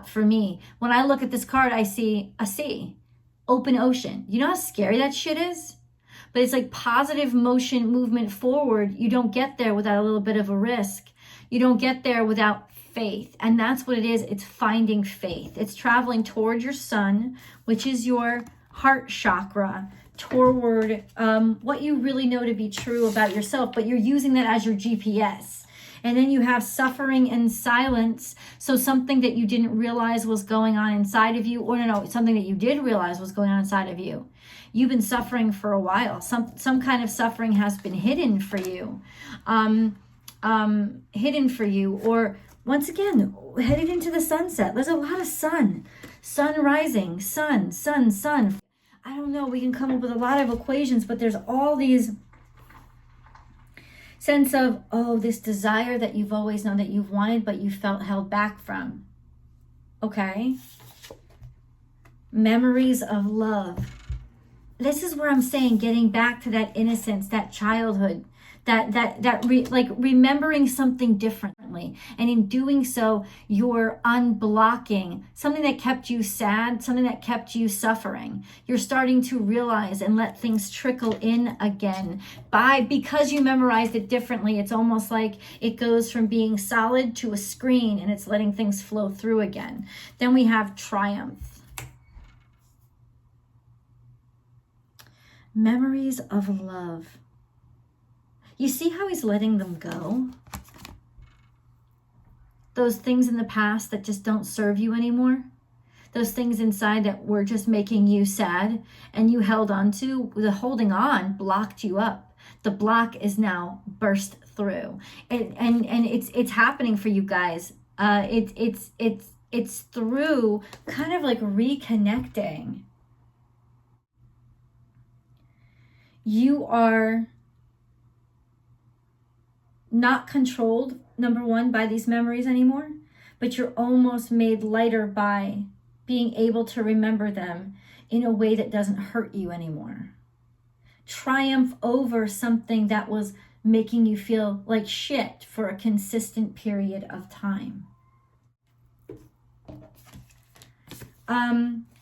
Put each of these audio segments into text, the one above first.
for me. When I look at this card, I see a sea, open ocean. You know how scary that shit is? But it's like positive motion, movement forward. You don't get there without a little bit of a risk. You don't get there without faith. And that's what it is. It's finding faith. It's traveling toward your sun, which is your heart chakra, toward what you really know to be true about yourself, but you're using that as your GPS. And then you have suffering and silence. So something that you didn't realize was going on inside of you, or no, something that you did realize was going on inside of you. You've been suffering for a while. Some kind of suffering has been hidden for you. Hidden for you, or once again, headed into the sunset. There's a lot of sun rising, sun. I don't know, we can come up with a lot of equations, but there's all these sense of, oh, this desire that you've always known that you've wanted, but you felt held back from. Okay. Memories of love. This is where I'm saying getting back to that innocence, that childhood, remembering something differently. And in doing so, you're unblocking something that kept you sad, something that kept you suffering. You're starting to realize and let things trickle in again. Because you memorized it differently, it's almost like it goes from being solid to a screen, and it's letting things flow through again. Then we have triumph. Memories of love. You see how he's letting them go? Those things in the past that just don't serve you anymore. Those things inside that were just making you sad and you held on to. The holding on blocked you up. The block is now burst through. And it's happening for you guys. It's through kind of like reconnecting. You are not controlled, number one, by these memories anymore, but you're almost made lighter by being able to remember them in a way that doesn't hurt you anymore. Triumph over something that was making you feel like shit for a consistent period of time.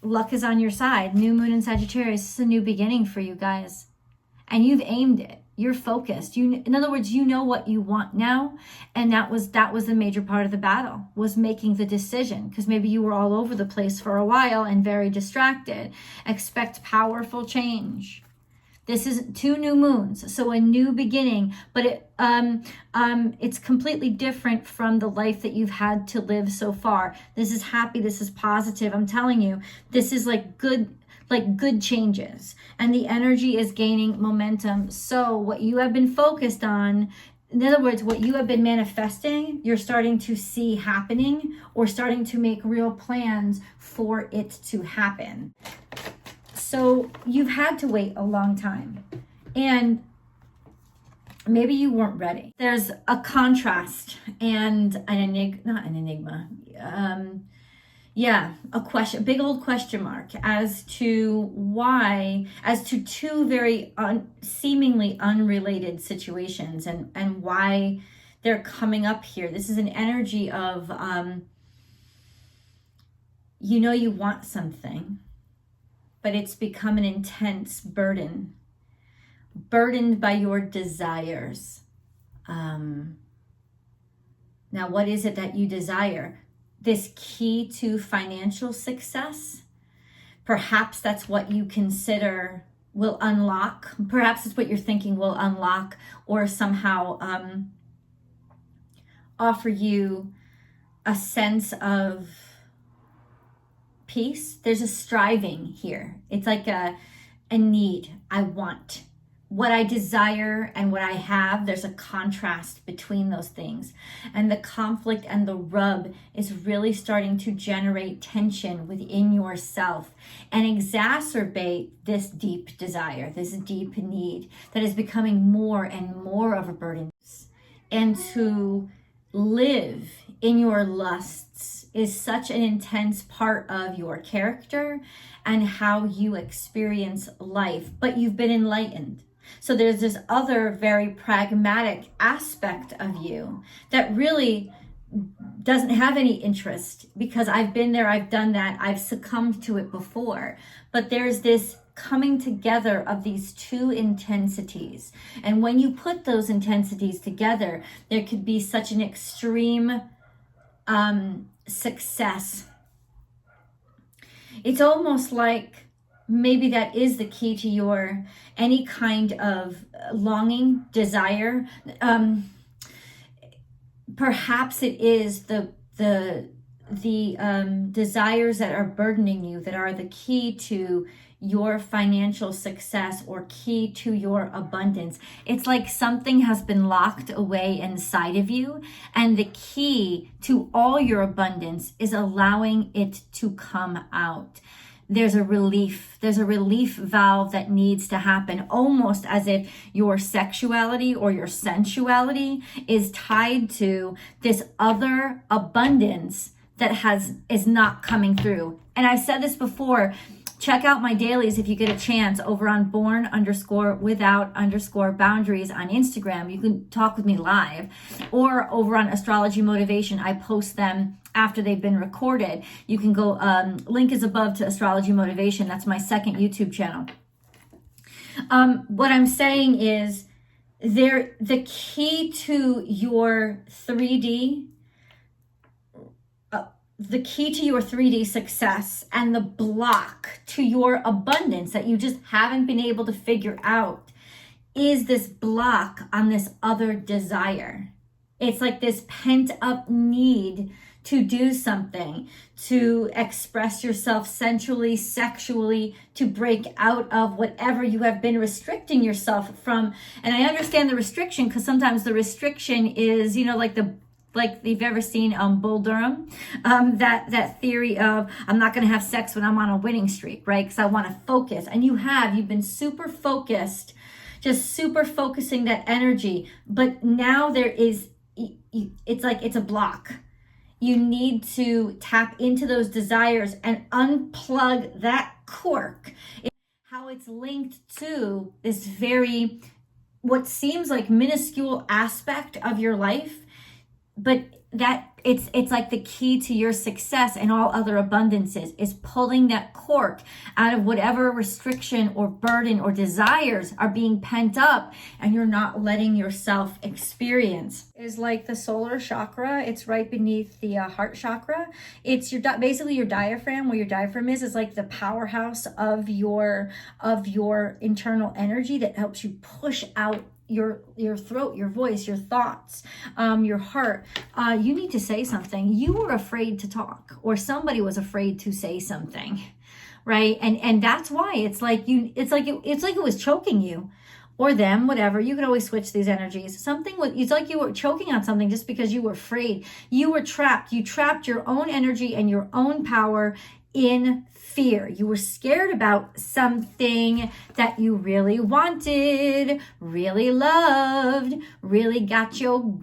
Luck is on your side. New moon in Sagittarius. This is a new beginning for you guys. And you've aimed it. You're focused. In other words, you know what you want now. And that was the major part of the battle, was making the decision. Because maybe you were all over the place for a while and very distracted. Expect powerful change. This is 2 new moons, so a new beginning, but it's completely different from the life that you've had to live so far. This is happy, this is positive. I'm telling you, this is like good changes, and the energy is gaining momentum. So what you have been focused on, in other words, what you have been manifesting, you're starting to see happening, or starting to make real plans for it to happen. So you've had to wait a long time, and maybe you weren't ready. There's a contrast and a question, big old question mark as to 2 very seemingly unrelated situations, and why they're coming up here. This is an energy of, you want something, but it's become an intense burdened by your desires. Now, what is it that you desire? This key to financial success? Perhaps that's what you consider will unlock. Perhaps it's what you're thinking will unlock, or somehow offer you a sense of peace. There's a striving here. It's like a need. I want what I desire and what I have. There's a contrast between those things, and the conflict and the rub is really starting to generate tension within yourself and exacerbate this deep desire, this deep need that is becoming more and more of a burden. And to live in your lusts is such an intense part of your character and how you experience life, but you've been enlightened. So there's this other very pragmatic aspect of you that really doesn't have any interest, because I've been there, I've done that, I've succumbed to it before. But there's this coming together of these two intensities. And when you put those intensities together, there could be such an extreme success. It's almost like maybe that is the key to your any kind of longing, desire. Perhaps it is the desires that are burdening you that are the key to your financial success or key to your abundance. It's like something has been locked away inside of you, and the key to all your abundance is allowing it to come out. There's a relief valve that needs to happen, almost as if your sexuality or your sensuality is tied to this other abundance that is not coming through. And I've said this before, check out my dailies if you get a chance over on born_without_boundaries on Instagram. You can talk with me live, or over on Astrology Motivation. I post them after they've been recorded. You can go, link is above to Astrology Motivation. That's my second YouTube channel. What I'm saying is the key to your 3D, the key to your 3D success and the block to your abundance that you just haven't been able to figure out is this block on this other desire. It's like this pent up need to do something, to express yourself sensually, sexually, to break out of whatever you have been restricting yourself from. And I understand the restriction, because sometimes the restriction is, like you've ever seen Bull Durham, that theory of I'm not going to have sex when I'm on a winning streak, right? Because I want to focus. And you've been super focused, just super focusing that energy. But now it's like it's a block. You need to tap into those desires and unplug that cork. How it's linked to this what seems like minuscule aspect of your life, but that it's like the key to your success and all other abundances is pulling that cork out of whatever restriction or burden or desires are being pent up, and you're not letting yourself experience. Is like the solar chakra. It's right beneath the heart chakra. It's basically your diaphragm. Where your diaphragm is like the powerhouse of your internal energy that helps you push out your throat, your voice, your thoughts, your heart. You need to say something. You were afraid to talk, or somebody was afraid to say something, right? And that's why it's like it was choking you, or them, whatever. You could always switch these energies. It's like you were choking on something just because you were afraid. You were trapped. You trapped your own energy and your own power in fear. You were scared about something that you really wanted, really loved, really got your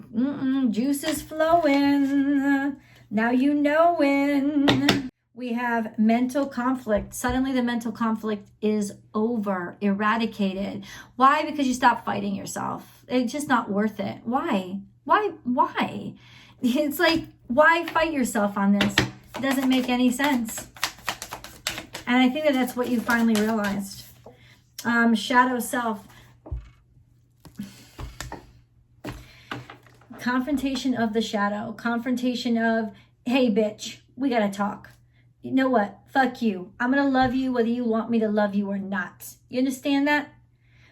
juices flowing. Now you know when. We have mental conflict. Suddenly the mental conflict is over, eradicated. Why? Because you stop fighting yourself. It's just not worth it. Why? It's like, why fight yourself on this? It doesn't make any sense. And I think that's what you finally realized. Shadow self. Confrontation of the shadow. Confrontation of, hey, bitch, we got to talk. You know what? Fuck you. I'm going to love you whether you want me to love you or not. You understand that?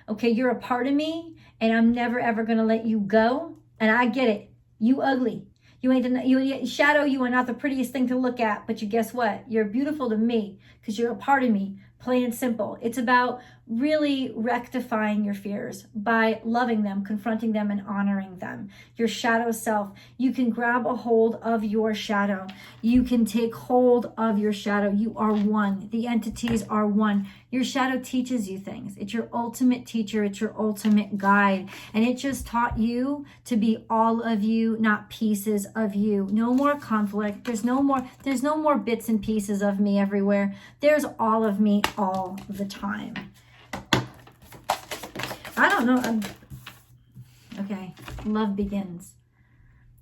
Okay, you're a part of me, and I'm never, ever going to let you go. And I get it. You ugly. You shadow, you are not the prettiest thing to look at, but you guess what? You're beautiful to me because you're a part of me, plain and simple. It's about really rectifying your fears by loving them, confronting them, and honoring them. Your shadow self, you can grab a hold of your shadow. You can take hold of your shadow. You are one. The entities are one. Your shadow teaches you things. It's your ultimate teacher. It's your ultimate guide. And it just taught you to be all of you, not pieces of you. No more conflict. There's no more bits and pieces of me everywhere. There's all of me all the time. I don't know. Okay. Love begins.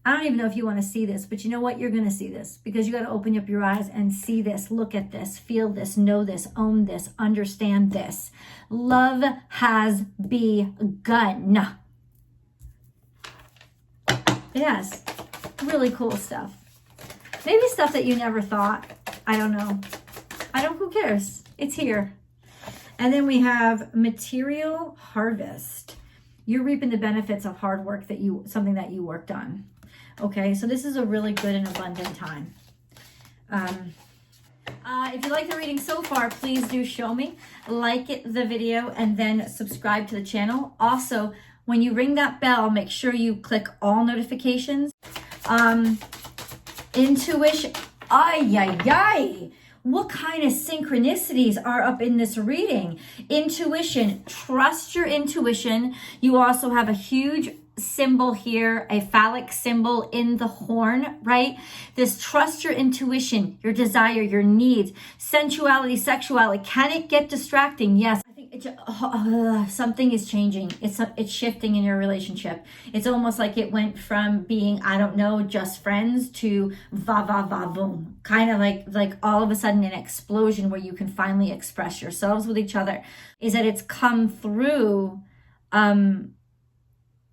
I don't even know if you want to see this, but you know what? You're going to see this because you got to open up your eyes and see this, look at this, feel this, know this, own this, understand this. Love has begun. Yes, really cool stuff. Maybe stuff that you never thought. I don't know. Who cares? It's here. And then we have material harvest. You're reaping the benefits of hard work something that you worked on. Okay, so this is a really good and abundant time. If you like the reading so far, please do show me. Like the video and then subscribe to the channel. Also, when you ring that bell, make sure you click all notifications. Intuition. What kind of synchronicities are up in this reading? Intuition. Trust your intuition. You also have a huge symbol here, a phallic symbol in the horn, right? This trust your intuition, your desire, your needs, sensuality, sexuality. Can it get distracting? Yes. I think something is changing. It's shifting in your relationship. It's almost like it went from being, I don't know, just friends to va boom. Kind of like all of a sudden an explosion where you can finally express yourselves with each other. Is that it's come through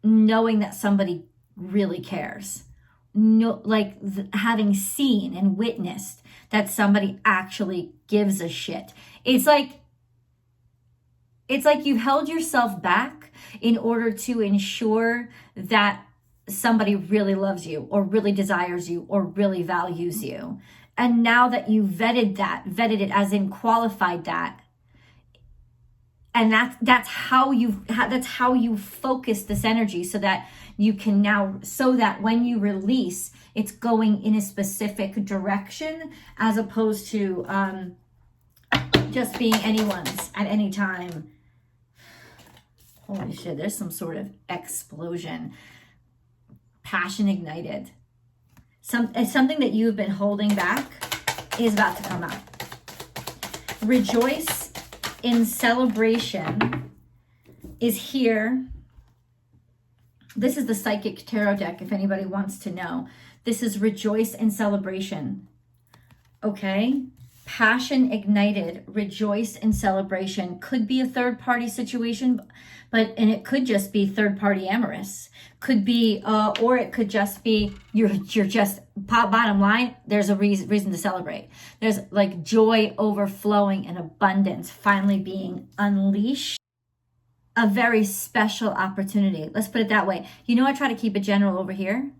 knowing that somebody really cares. Having seen and witnessed that somebody actually gives a shit. It's like you've held yourself back in order to ensure that somebody really loves you or really desires you or really values you. And now that you vetted it as in qualified that, and that's how you focus this energy so that you can now, so that when you release, it's going in a specific direction as opposed to just being anyone's at any time. Holy shit, there's some sort of explosion. Passion ignited. Something that you've been holding back is about to come out. Rejoice in celebration is here. This is the Psychic Tarot deck, if anybody wants to know. This is Rejoice in Celebration. Okay? Passion ignited, rejoice in celebration. Could be a third-party situation, and it could just be third-party amorous. Could be, or it could just be, you're just, bottom line, there's a reason to celebrate. There's like joy overflowing and abundance finally being unleashed. A very special opportunity. Let's put it that way. You know, I try to keep it general over here.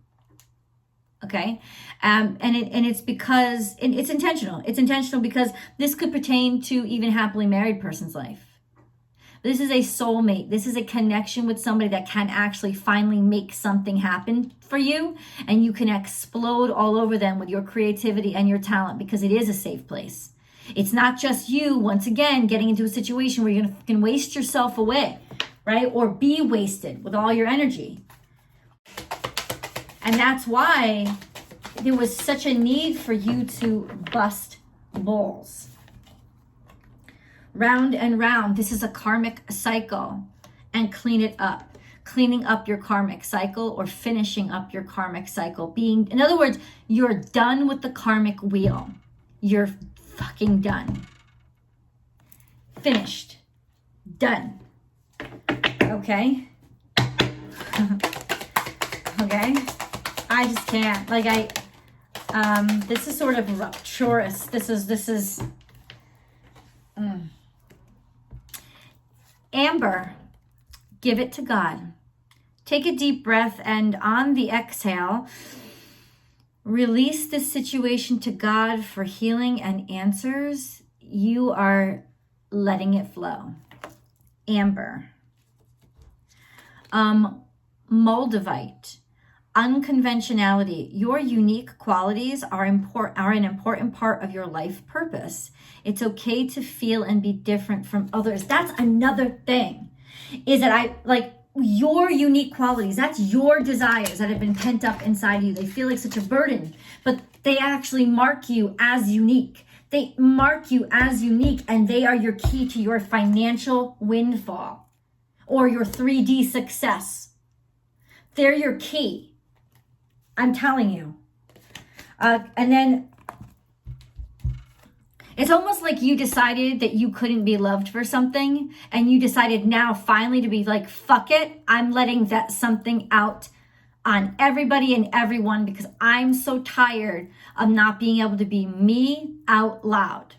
Okay. And it's because it's intentional. It's intentional because this could pertain to even a happily married person's life. This is a soulmate. This is a connection with somebody that can actually finally make something happen for you. And you can explode all over them with your creativity and your talent because it is a safe place. It's not just you, once again, getting into a situation where you can waste yourself away, right? Or be wasted with all your energy. And that's why there was such a need for you to bust balls. Round and round, this is a karmic cycle, and clean it up. Cleaning up your karmic cycle or finishing up your karmic cycle. In other words, you're done with the karmic wheel. You're fucking done. Finished. Done. Okay? Okay? I just can't. This is sort of rapturous. This is Amber, give it to God. Take a deep breath, and on the exhale, release this situation to God for healing and answers. You are letting it flow. Amber. Moldavite. Unconventionality. Your unique qualities are an important part of your life purpose. It's okay to feel and be different from others. That's another thing, is that your unique qualities, that's your desires that have been pent up inside you. They feel like such a burden, but they actually mark you as unique. They mark you as unique, and they are your key to your financial windfall or your 3D success. They're your key. I'm telling you. And then it's almost like you decided that you couldn't be loved for something, and you decided now finally to be like, fuck it, I'm letting that something out on everybody and everyone because I'm so tired of not being able to be me out loud.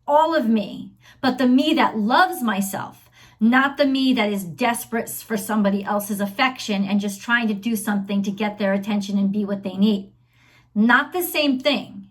All of me, but the me that loves myself, not the me that is desperate for somebody else's affection and just trying to do something to get their attention and be what they need. Not the same thing.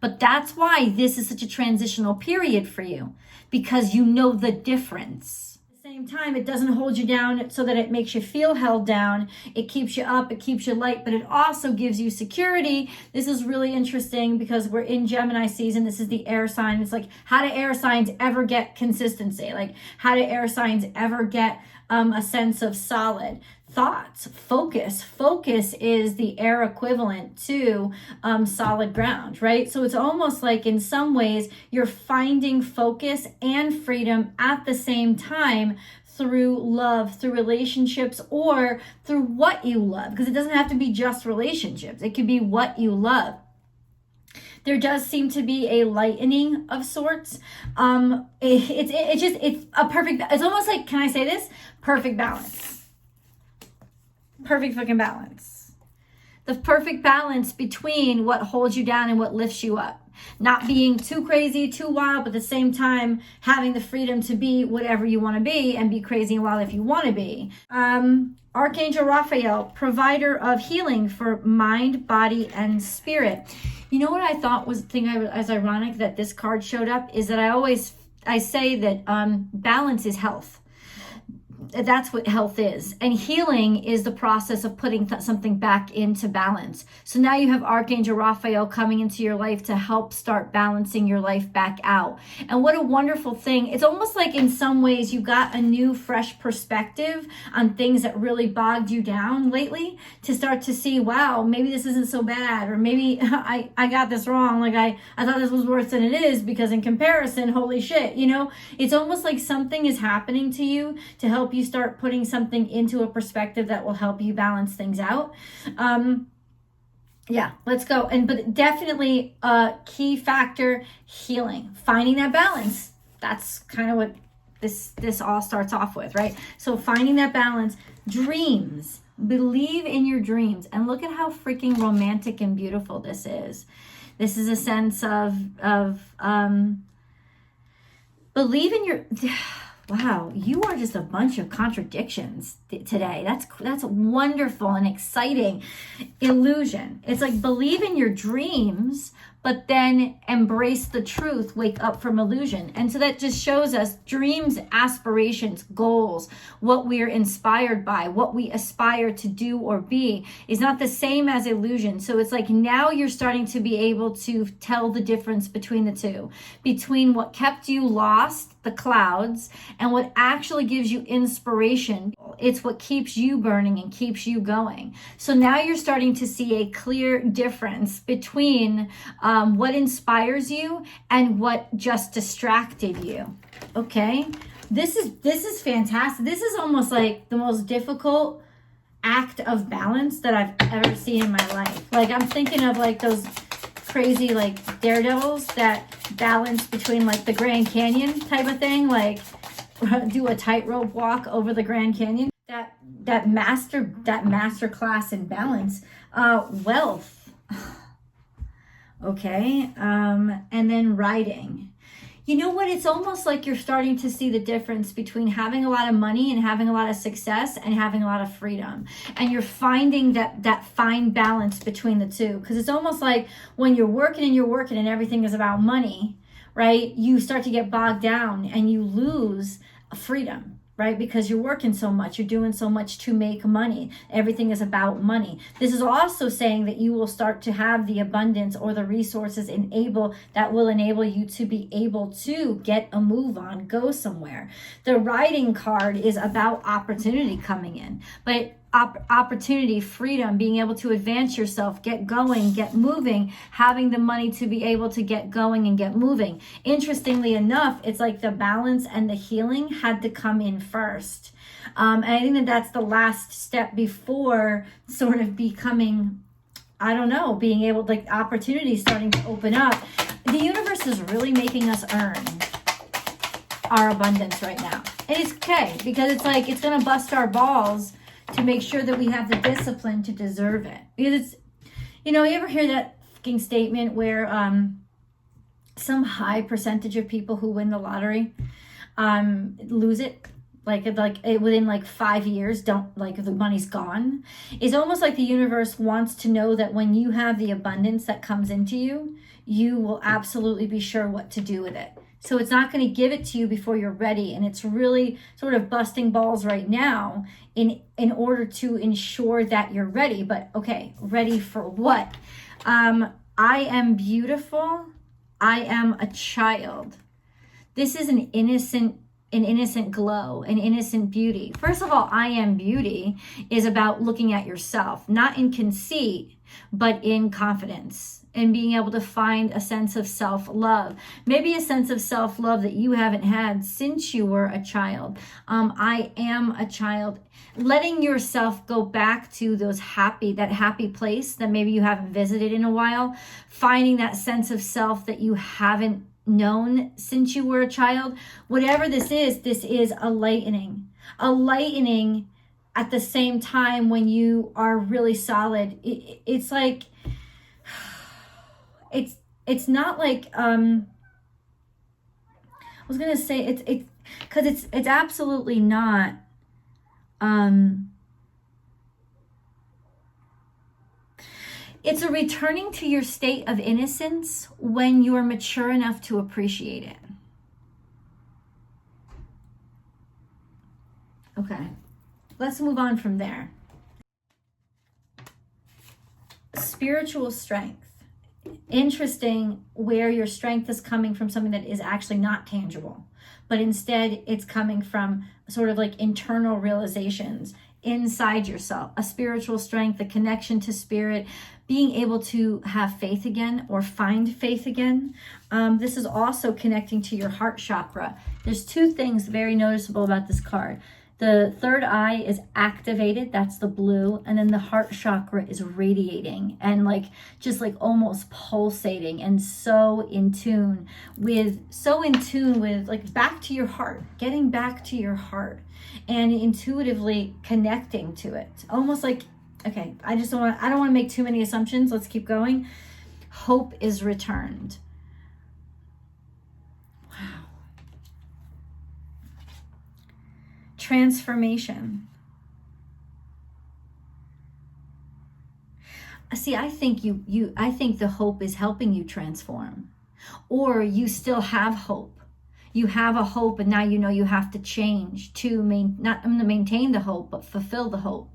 But that's why this is such a transitional period for you, because you know the difference. At the same time, it doesn't hold you down so that it makes you feel held down. It keeps you up, it keeps you light, but it also gives you security. This is really interesting because we're in Gemini season. This is the air sign. It's like, how do air signs ever get consistency? Like, how do air signs ever get a sense of solid thoughts? Focus is the air equivalent to solid ground, right? So it's almost like in some ways you're finding focus and freedom at the same time through love, through relationships, or through what you love, because it doesn't have to be just relationships. It could be what you love. There does seem to be a lightening of sorts. It's a perfect, it's almost like, can I say this? Perfect balance. Perfect fucking balance. The perfect balance between what holds you down and what lifts you up. Not being too crazy, too wild, but at the same time having the freedom to be whatever you want to be and be crazy and wild if you want to be. Archangel Raphael, provider of healing for mind, body, and spirit. You know what I thought was as ironic that this card showed up is that I say that balance is health. That's what health is. And healing is the process of putting something back into balance. So now you have Archangel Raphael coming into your life to help start balancing your life back out. And what a wonderful thing. It's almost like in some ways you got a new, fresh perspective on things that really bogged you down lately to start to see, wow, maybe this isn't so bad. Or maybe I got this wrong. Like I thought this was worse than it is because in comparison, holy shit, you know, it's almost like something is happening to you to help you start putting something into a perspective that will help you balance things out. Yeah, let's go. But definitely a key factor, healing, finding that balance. That's kind of what this all starts off with, right? So finding that balance, dreams, believe in your dreams, and look at how freaking romantic and beautiful this is. This is a sense of believe in your. Wow, you are just a bunch of contradictions today. That's wonderful and exciting. Illusion. It's like believe in your dreams, but then embrace the truth, wake up from illusion. And so that just shows us dreams, aspirations, goals, what we're inspired by, what we aspire to do or be is not the same as illusion. So it's like now you're starting to be able to tell the difference between the two, between what kept you lost, the clouds, and what actually gives you inspiration. It's what keeps you burning and keeps you going. So now you're starting to see a clear difference between what inspires you and what just distracted you. Okay, this is fantastic. This is almost like the most difficult act of balance that I've ever seen in my life. Like I'm thinking of like those crazy like daredevils that balance between like the Grand Canyon type of thing, like do a tightrope walk over the Grand Canyon. That master class in balance. Wealth. Okay, and then writing. You know what? It's almost like you're starting to see the difference between having a lot of money and having a lot of success and having a lot of freedom. And you're finding that fine balance between the two. Because it's almost like when you're working and everything is about money, right? You start to get bogged down and you lose freedom, right? Because you're working so much, you're doing so much to make money. Everything is about money. This is also saying that you will start to have the abundance or the resources that will enable you to be able to get a move on, go somewhere. The writing card is about opportunity coming in, but opportunity, freedom, being able to advance yourself, get going, get moving, having the money to be able to get going and get moving. Interestingly enough, it's like the balance and the healing had to come in first. And I think that's the last step before sort of becoming I don't know, being able, like opportunities starting to open up. The universe is really making us earn our abundance right now. And it's okay, because it's like, it's going to bust our balls to make sure that we have the discipline to deserve it. Because it's, you know, you ever hear that fucking statement where some high percentage of people who win the lottery lose it? Like within like 5 years, don't, like, the money's gone. It's almost like the universe wants to know that when you have the abundance that comes into you, you will absolutely be sure what to do with it. So it's not going to give it to you before you're ready. And it's really sort of busting balls right now in order to ensure that you're ready. But okay, ready for what? I am beautiful. I am a child. This is an innocent glow, an innocent beauty. First of all, I am beauty is about looking at yourself, not in conceit, but in confidence, and being able to find a sense of self-love. Maybe a sense of self-love that you haven't had since you were a child. I am a child. Letting yourself go back to that happy place that maybe you haven't visited in a while. Finding that sense of self that you haven't known since you were a child. Whatever this is a lightening. A lightening at the same time when you are really solid. It's like, it's not like, I was going to say it's because it's absolutely not, it's a returning to your state of innocence when you're mature enough to appreciate it. Okay, let's move on from there. Spiritual strength. Interesting where your strength is coming from, something that is actually not tangible, but instead it's coming from sort of like internal realizations inside yourself. A spiritual strength, a connection to spirit, being able to have faith again or find faith again. This is also connecting to your heart chakra. There's two things very noticeable about this card. The third eye is activated, that's the blue, and then the heart chakra is radiating and like just like almost pulsating and so in tune with like back to your heart, getting back to your heart and intuitively connecting to it. Almost like, okay, I don't want to make too many assumptions. Let's keep going. Hope is returned. Transformation. See, I think I think the hope is helping you transform, or you still have hope. You have a hope, and now you know you have to change to not to maintain the hope, but fulfill the hope.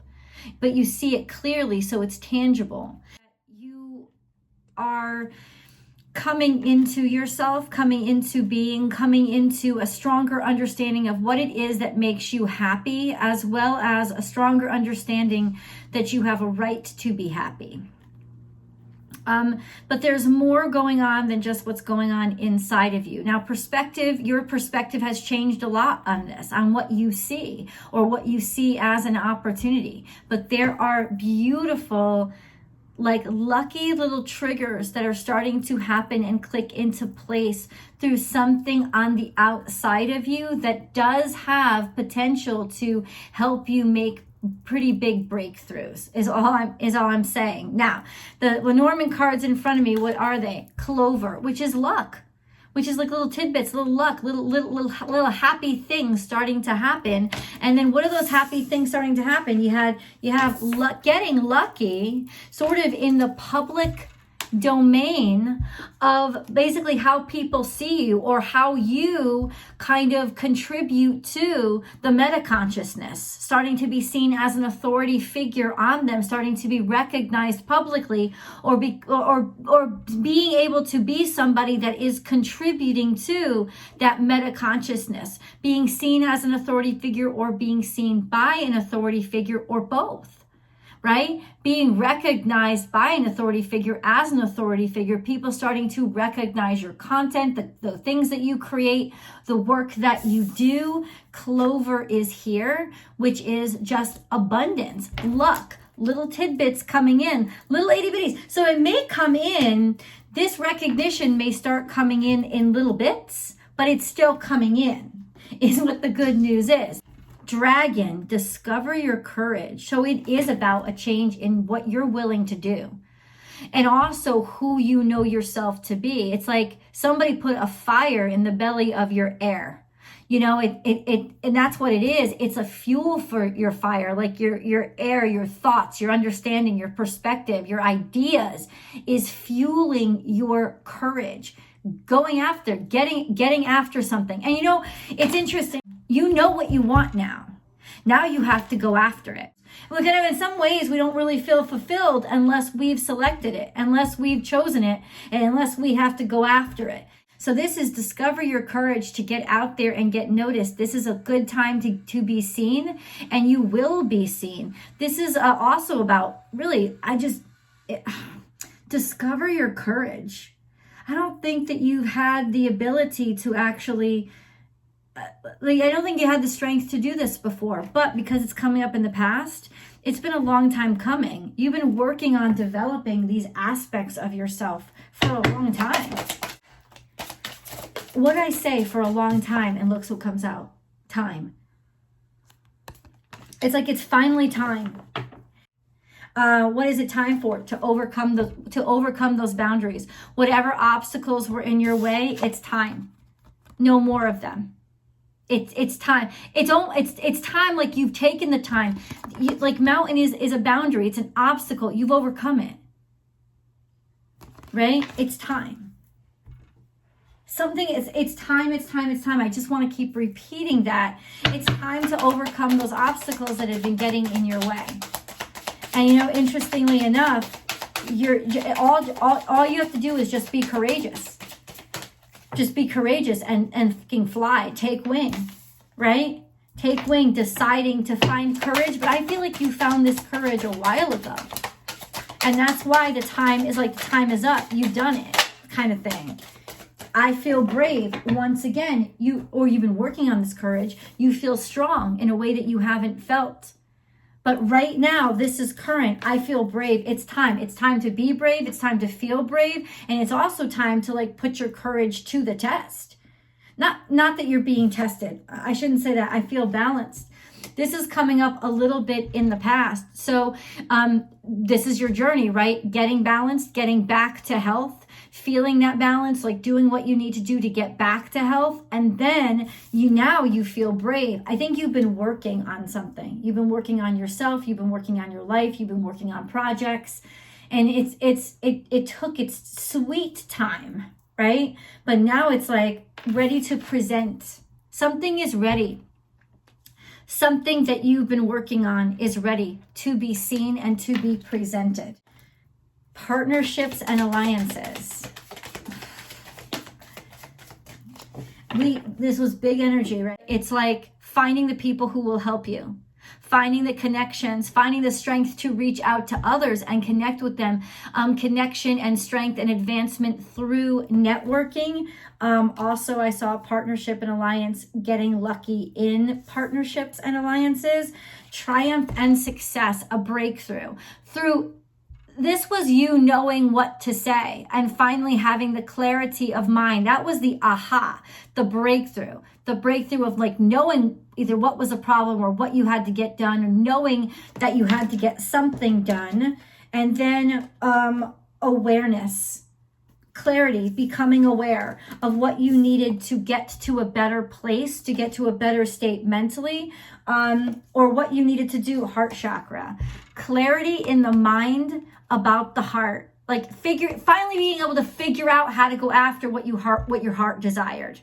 But you see it clearly, so it's tangible. You are coming into yourself, coming into being, coming into a stronger understanding of what it is that makes you happy, as well as a stronger understanding that you have a right to be happy. But there's more going on than just what's going on inside of you. Now, your perspective has changed a lot on this, on what you see or what you see as an opportunity. But there are beautiful, like lucky little triggers that are starting to happen and click into place through something on the outside of you that does have potential to help you make pretty big breakthroughs is all I'm saying. Now, the Lenormand cards in front of me, what are they? Clover, which is luck, which is like little tidbits, little luck, little happy things starting to happen. And then what are those happy things starting to happen? You have luck, getting lucky sort of in the public domain of basically how people see you, or how you kind of contribute to the meta consciousness, starting to be seen as an authority figure on them, starting to be recognized publicly, or being able to be somebody that is contributing to that meta consciousness, being seen as an authority figure or being seen by an authority figure, or both. Right? Being recognized by an authority figure as an authority figure, people starting to recognize your content, the things that you create, the work that you do. Clover is here, which is just abundance, luck, little tidbits coming in, little itty bitties. So it may come in, this recognition may start coming in little bits, but it's still coming in, is what the good news is. Dragon, discover your courage. So it is about a change in what you're willing to do. And also who you know yourself to be. It's like somebody put a fire in the belly of your air. You know, and that's what it is. It's a fuel for your fire, like your air, your thoughts, your understanding, your perspective, your ideas is fueling your courage. Going after, getting after something. And you know, it's interesting. You know what you want now. Now you have to go after it. We're kind of, in some ways, we don't really feel fulfilled unless we've selected it, unless we've chosen it, and unless we have to go after it. So this is discover your courage to get out there and get noticed. This is a good time to be seen, and you will be seen. This is also about, really, discover your courage. I don't think that you've had the ability to actually, I don't think you had the strength to do this before, but because it's coming up in the past, it's been a long time coming. You've been working on developing these aspects of yourself for a long time. What did I say? For a long time, and look what comes out. Time. It's like it's finally time. What is it time for? To overcome those boundaries. Whatever obstacles were in your way, it's time. No more of them. It's time. It's time. Like you've taken the time. Like mountain is a boundary. It's an obstacle. You've overcome it. Right? It's time. It's time. I just want to keep repeating that. It's time to overcome those obstacles that have been getting in your way. And you know, interestingly enough, all you have to do is just be courageous. Just be courageous and fucking fly. Take wing, right? Take wing, deciding to find courage. But I feel like you found this courage a while ago. And that's why the time is like, time is up. You've done it, kind of thing. I feel brave. Once again, you've been working on this courage. You feel strong in a way that you haven't felt. But right now, this is current. I feel brave. It's time. It's time to be brave. It's time to feel brave. And it's also time to like put your courage to the test. Not that you're being tested. I shouldn't say that. I feel balanced. This is coming up a little bit in the past. So this is your journey, right? Getting balanced, getting back to health, feeling that balance, like doing what you need to do to get back to health. And then you feel brave. I think you've been working on something. You've been working on yourself. You've been working on your life. You've been working on projects. And it took its sweet time, right? But now it's like ready to present. Something is ready. Something that you've been working on is ready to be seen and to be presented. Partnerships and alliances. This was big energy, right? It's like finding the people who will help you, finding the connections, finding the strength to reach out to others and connect with them. Connection and strength and advancement through networking. Also, I saw partnership and alliance, getting lucky in partnerships and alliances. Triumph and success, a breakthrough. This was you knowing what to say and finally having the clarity of mind. That was the aha, the breakthrough of like knowing either what was a problem or what you had to get done, or knowing that you had to get something done. And then awareness, clarity, becoming aware of what you needed to get to a better place, to get to a better state mentally, or what you needed to do, heart chakra. Clarity in the mind about the heart, like finally being able to figure out how to go after what your heart desired.